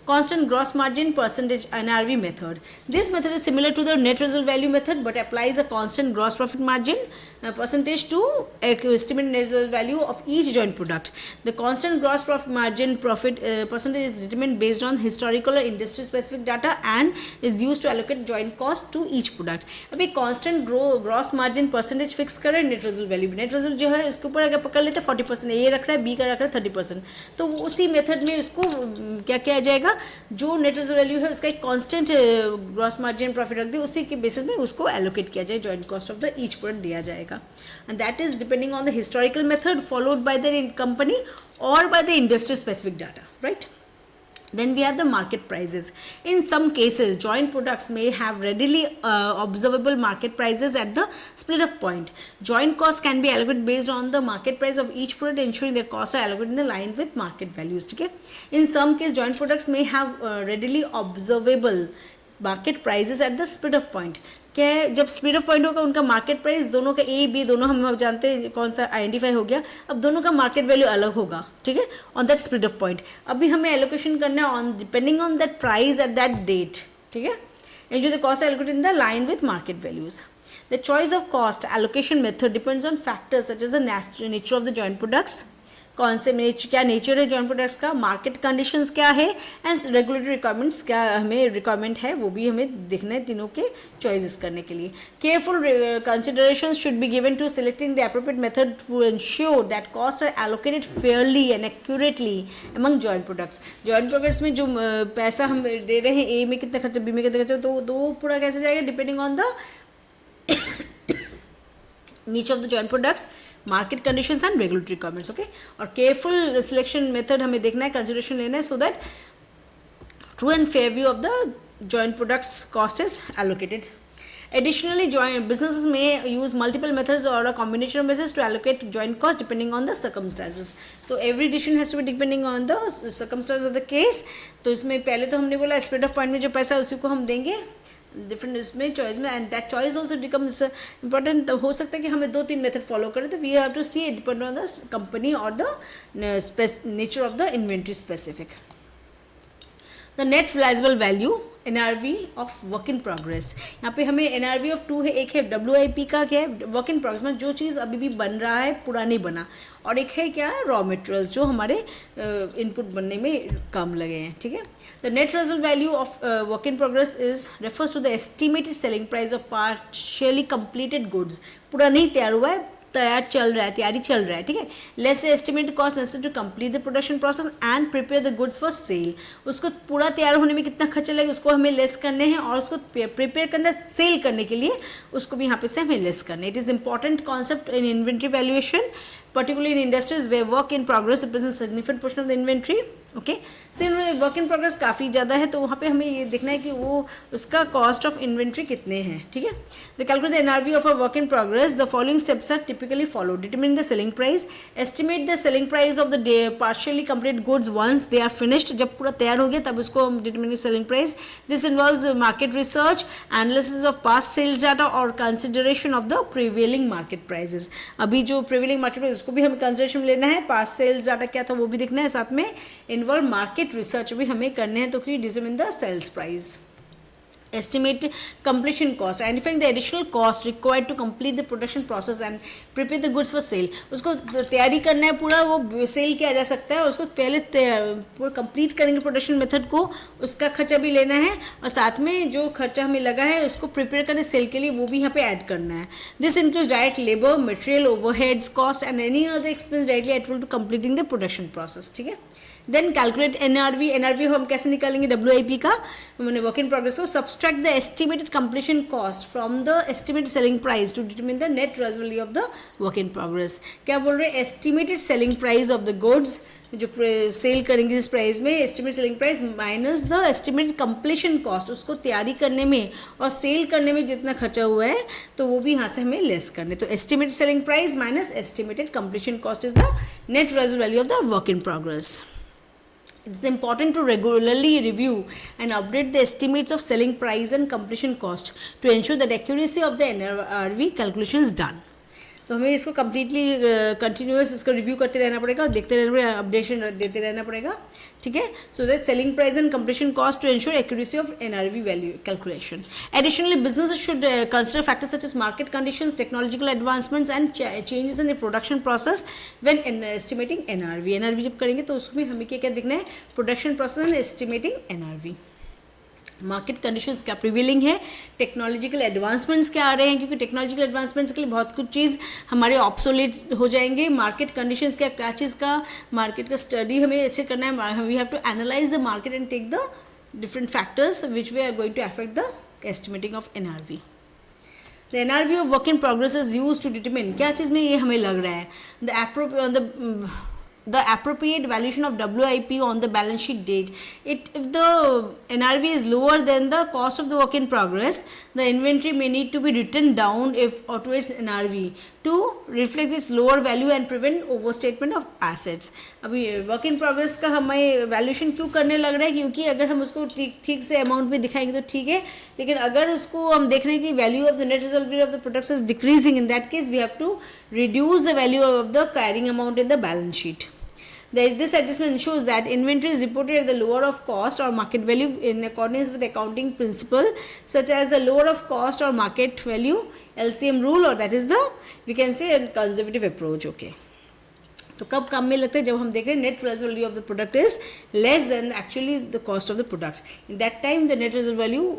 Constant gross margin percentage NRV method. This method is similar to the net result value method but applies a constant gross profit margin percentage to estimated net result value of each joint product. The constant gross profit margin percentage is determined based on historical or industry specific data and is used to allocate joint cost to each product. अभी constant gross margin percentage fix करें net result value, net result जो है उसके ऊपर अगर पकड़ लेते 40%, ए रख रहा है बी का रख रहा है 30%, तो उसी मेथड में उसको क्या किया जाएगा, जो नेट रेजिडुअल वैल्यू है उसका एक कांस्टेंट ग्रॉस मार्जिन प्रॉफिट रख दे, उसी के बेसिस में उसको एलोकेट किया जाए, joint cost of the each product दिया जाएगा, and that is depending on the historical method followed by the company और by the industry specific data, right. Then we have the market prices. In some cases, joint products may have readily observable market prices at the split of point. Joint costs can be allocated based on the market price of each product, ensuring their costs are allocated in the line with market values. Okay? In some cases, joint products may have readily observable market prices at the split of point. क्या है, जब स्प्लिट ऑफ पॉइंट होगा उनका मार्केट प्राइस दोनों का ए बी दोनों हम जानते हैं कौन सा आइडेंटिफाई हो गया, अब दोनों का मार्केट वैल्यू अलग होगा, ठीक है, on that split of point. अभी हमें एलोकेशन करना है on depending on that price at that date, ठीक है, एंड जो the cost allocated in the line with market values. The choice of cost allocation method depends on factors such as the nature of the joint products, कौन से क्या नेचर है जॉइंट प्रोडक्ट्स का, मार्केट कंडीशंस क्या है, एंड रेगुलेटरी रिक्वायरमेंट्स क्या हमें रिक्वायरमेंट है, वो भी हमें देखना है तीनों के चॉइसेस करने के लिए. Careful considerations should be given to selecting the appropriate method to ensure that cost are allocated fairly and accurately among joint products. Joint products में जो पैसा हम दे रहे हैं, ए में कितना खर्चा बी में कितना खर्चा, तो दो पूरा कैसे जाएगा depending on the nature of the joint products, market conditions and regulatory requirements. Okay, और केयरफुल सिलेक्शन मेथड हमें देखना है, कंसिडरेशन लेना है, so that true and fair view of the joint products cost is allocated. Additionally, businesses may use multiple methods or a combination of methods to allocate joint cost depending on the circumstances. तो every decision has to be depending on the circumstances of the case. तो इसमें पहले तो हमने बोला स्प्लिट ऑफ पॉइंट में जो पैसा है उसी को हम देंगे डिफरेंट इसमें चॉइस में, and that choice also becomes important. हो सकता है कि हमें 2-3 मेथड फॉलो करें, तो we have to see depend on the company और the nature of the inventory specific. The net realisable value NRV of work in progress. यहाँ पे हमें NRV ऑफ 2 है, एक है WIP का क्या है वर्क इन प्रोग्रेस, मतलब जो चीज़ अभी भी बन रहा है पूरा नहीं बना, और एक है क्या है रॉ मटेरियल्स जो हमारे इनपुट बनने में काम लगे हैं, ठीक है. The net result value of work in progress is refers to the estimated selling price of partially completed goods. पूरा नहीं तैयार हुआ है, तैयारी चल रहा है, ठीक है. Less estimated cost necessary to complete the production process and prepare the goods for sale. उसको पूरा तैयार होने में कितना खर्चा लगेगा उसको हमें लेस करने हैं, और उसको प्रिपेयर करना सेल करने के लिए उसको भी यहाँ पे से हमें लेस करना है. It is important concept in inventory valuation, particularly in industries where work in progress represents a significant portion of the inventory. Okay. सिर्फ वर्क इन प्रोग्रेस काफ़ी ज़्यादा है, तो वहाँ पे हमें ये देखना है कि वो उसका कॉस्ट ऑफ इन्वेंट्री कितने हैं, ठीक है। The calculate the NRV of a work in progress, the following steps are typically follow. Determine the selling price, estimate the selling price of the partially complete goods once they are finished, जब पूरा तैयार हो गया तब उसको हम determine selling price. This involves market research, analysis of past sales data और consideration of the prevailing market prices. अभी जो प्रिवेलिंग मार्केट प्राइस उसको भी हमें कंसिडरेशन में लेना है, पास्ट सेल्स डाटा क्या था वो भी देखना है, साथ में इन्वॉल्व मार्केट रिसर्च भी हमें करने हैं, तो कि determine the sales price. Estimate completion cost, identifying the additional cost required to complete the production process and prepare the goods for sale। उसको तैयारी करना है पूरा, वो सेल किया जा सकता है और उसको पहले पूरा कंप्लीट करेंगे प्रोडक्शन मेथड को, उसका खर्चा भी लेना है और साथ में जो खर्चा हमें लगा है उसको प्रिपेयर करने सेल के लिए वो भी यहाँ पे ऐड करना है। This includes direct labour, material, overheads cost and any other expense directly attributed to completing the production process, ठीक है। Then calculate NRV. एनआरवी हम कैसे निकालेंगे डब्ल्यूआईपी का, मैंने वर्क इन प्रोग्रेस को। Subtract the estimated completion cost from the estimated selling price to determine the net present value of the work in progress. क्या बोल रहे हैं, estimated selling price of the goods, जो सेल करेंगे इस प्राइस में, estimated selling price minus the estimated completion cost, उसको तैयारी करने में और सेल करने में जितना खर्चा हुआ है तो वो भी यहाँ से हमें लेस करने। तो estimated selling price minus estimated completion cost is the net present value of the work in progress. It's important to regularly review and update the estimates of selling price and completion cost to ensure that accuracy of the NRV calculation is done. तो हमें इसको कम्प्लीटली कंटिन्यूस इसको रिव्यू करते रहना पड़ेगा और देखते रहना पड़ेगा, अपडेशन देते रहना पड़ेगा, ठीक है। So that selling price and completion cost to ensure accuracy of NRV value calculation. Additionally business should consider factors such as market conditions, technological advancements and changes in the production process when estimating NRV. NRV जब करेंगे तो उसमें हमें क्या क्या देखना है, production process and estimating NRV. Market conditions क्या प्रिवेलिंग है, टेक्नोलॉजिकल एडवांसमेंट्स क्या आ रहे हैं, क्योंकि टेक्नोलॉजिकल एडवांसमेंट्स के लिए बहुत कुछ चीज़ हमारे ऑब्सोलेट हो जाएंगे। मार्केट कंडीशंस क्या चीज़ का मार्केट का स्टडी हमें अच्छे करना है। We have to analyse the market and take the different factors which way are going to affect the estimating of NRV. The NRV of work in progress is use to determine, क्या चीज़ में ये हमें लग रहा है, the appropriate valuation of WIP on the balance sheet date. If the NRV is lower than the cost of the work in progress, the inventory may need to be written down if or towards NRV to reflect its lower value and prevent overstatement of assets. अभी वर्क इन प्रोग्रेस का हमें वैल्यूएशन क्यों करने लग रहा है, क्योंकि अगर हम उसको ठीक से अमाउंट में दिखाएंगे तो ठीक है, लेकिन अगर उसको हम देख रहे हैं कि value of the net result value of the products is decreasing, in that case we have to reduce the value of the carrying amount in the balance sheet. This adjustment ensures that inventory is reported at the lower of cost or market value in accordance with accounting principle such as the lower of cost or market value LCM rule, or that is the we can say a conservative approach. Okay. तो कब काम में लगता है, जब हम देख रहे हैं net present value of the product is less than actually the cost of the product, in that time the net present value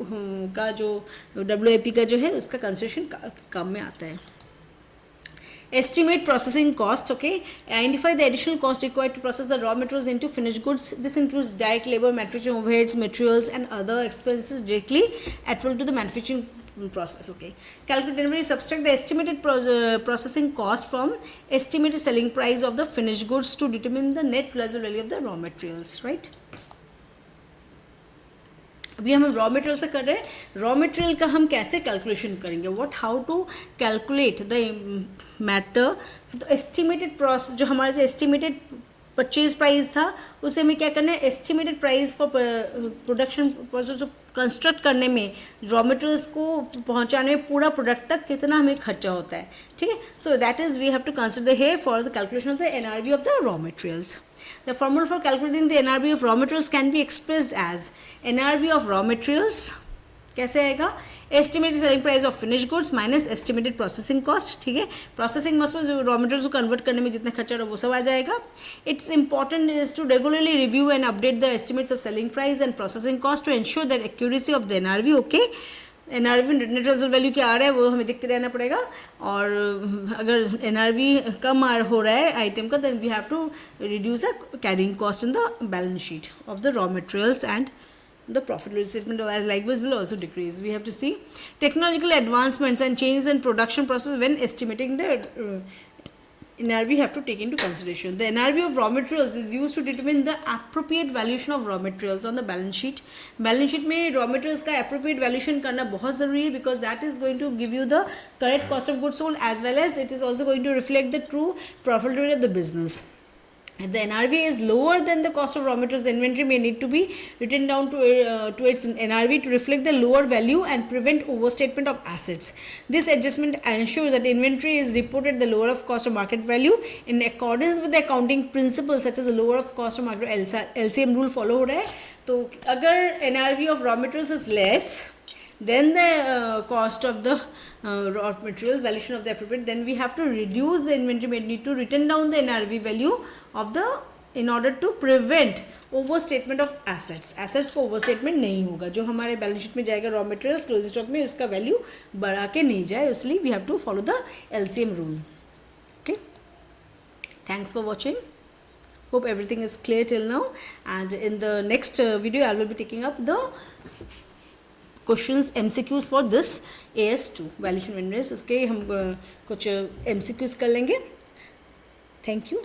का जो WIP का जो है उसका कंसिडरेशन काम में आता है. Estimate processing cost. Okay, identify the additional cost required to process the raw materials into finished goods. This includes direct labor, manufacturing overheads, materials and other expenses directly attributable to the manufacturing process. Okay, calculate and subtract the estimated processing cost from estimated selling price of the finished goods to determine the net present value of the raw materials, right? अभी हम रॉ मटेरियल से कर रहे हैं, रॉ मटेरियल का हम कैसे कैलकुलेशन करेंगे, what how to calculate the matter estimated process. जो हमारा जो एस्टिमेटेड परचेज प्राइस था उसे हमें क्या करना है, estimated price for production process जो कंस्ट्रक्ट करने में रॉ मटेरियल्स को पहुंचाने में पूरा प्रोडक्ट तक कितना हमें खर्चा होता है, ठीक है. So that is we have to consider here for the calculation of the NRV of the raw materials. The formula for calculating the NRV of raw materials can be expressed as NRV of raw materials कैसे आएगा, estimated selling price of finish goods minus estimated processing cost. ठीक है, प्रोसेसिंग मस्ट में जो रॉ मटेरियल को कन्वर्ट करने में जितना खर्चा हो वो सब आ जाएगा. It's important is to regularly review and update the estimates of selling price and processing cost to ensure that accuracy of the NRV. Okay, NRV net result value क्या आ रहा है वो हमें देखते रहना पड़ेगा, और अगर NRV कम हो रहा है आइटम का then we have to reduce the carrying cost in the balance sheet of the raw materials and the profit statement as likewise will also decrease. We have to see technological advancements and changes in production process when estimating the NRV have to take into consideration. The NRV of raw materials is used to determine the appropriate valuation of raw materials on the balance sheet. Balance sheet में raw materials का appropriate valuation करना बहुत ज़रूरी है, because that is going to give you the correct cost of goods sold, as well as it is also going to reflect the true profitability of the business. If the NRV is lower than the cost of raw materials, the inventory may need to be written down to its NRV to reflect the lower value and prevent overstatement of assets. This adjustment ensures that inventory is reported the lower of cost of market value in accordance with the accounting principles such as the lower of cost of market LCM rule follow हो रहा है. तो अगर NRV of raw materials is less then the cost of the raw materials valuation of the appropriate, then we have to reduce the inventory, we need to written down the NRV value of the in order to prevent overstatement of assets को overstatement नहीं होगा. जो हमारे बैलेंस शीट में जाएगा raw materials क्लोजिंग स्टॉक में, उसका वैल्यू बढ़ा के नहीं जाए, इसलिए we have to follow the LCM rule. Okay, thanks for watching. Hope everything is clear till now, and in the next video I will be taking up the questions MCQs for this AS2 valuation variance. उसके हम कुछ MCQs कर लेंगे. Thank you.